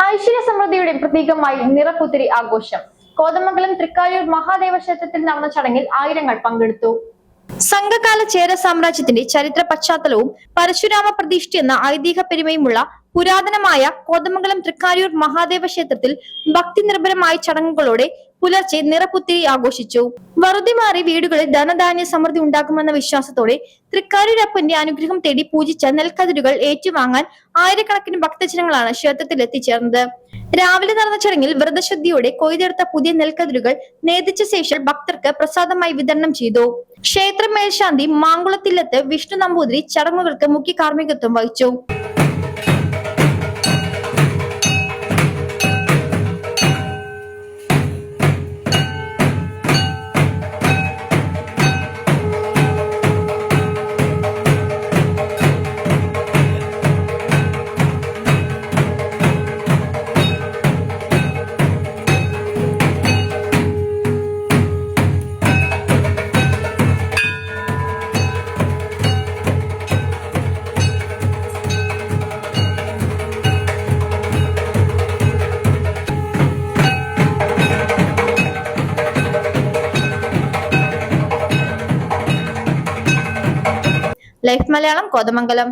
ഐശ്വര്യ സമൃദ്ധിയുടെ പ്രതീകമായി നിറപുത്തിരി ആഘോഷം. കോതമംഗലം തൃക്കായൂർ മഹാദേവ ക്ഷേത്രത്തിൽ നടന്ന ചടങ്ങിൽ ആയിരങ്ങൾ പങ്കെടുത്തു. സംഘകാല ചേര സാമ്രാജ്യത്തിന്റെ ചരിത്ര പശ്ചാത്തലവും പരശുരാമ പ്രതിഷ്ഠ എന്ന ഐതിഹ്യ പെരുമയുമുള്ള പുരാതനമായ കോതമംഗലം തൃക്കായൂർ മഹാദേവ ക്ഷേത്രത്തിൽ ഭക്തി നിർഭരമായ ചടങ്ങുകളോടെ പുലർച്ചെ നിറപുത്തിരി ആഘോഷിച്ചു. വറുതി മാറി വീടുകളിൽ ധനധാന്യ സമൃദ്ധി ഉണ്ടാകുമെന്ന വിശ്വാസത്തോടെ തൃക്കായൂരപ്പന്റെ അനുഗ്രഹം തേടി പൂജിച്ച നെൽക്കതിരുകൾ ഏറ്റുവാങ്ങാൻ ആയിരക്കണക്കിന് ഭക്തജനങ്ങളാണ് ക്ഷേത്രത്തിൽ എത്തിച്ചേർന്നത്. രാവിലെ നടന്ന ചടങ്ങിൽ വ്രതശുദ്ധിയോടെ കൊയ്തെടുത്ത പുതിയ നെൽക്കതിരുകൾ നേതിച്ച ശേഷം ഭക്തർക്ക് പ്രസാദമായി വിതരണം ചെയ്തു. ക്ഷേത്ര മേൽശാന്തി മാങ്കുളത്തില്ലത്ത് വിഷ്ണു നമ്പൂതിരി ചടങ്ങുകൾക്ക് മുഖ്യ കാർമ്മികത്വം വഹിച്ചു. ലൈഫ് മലയാളം കോതമംഗലം.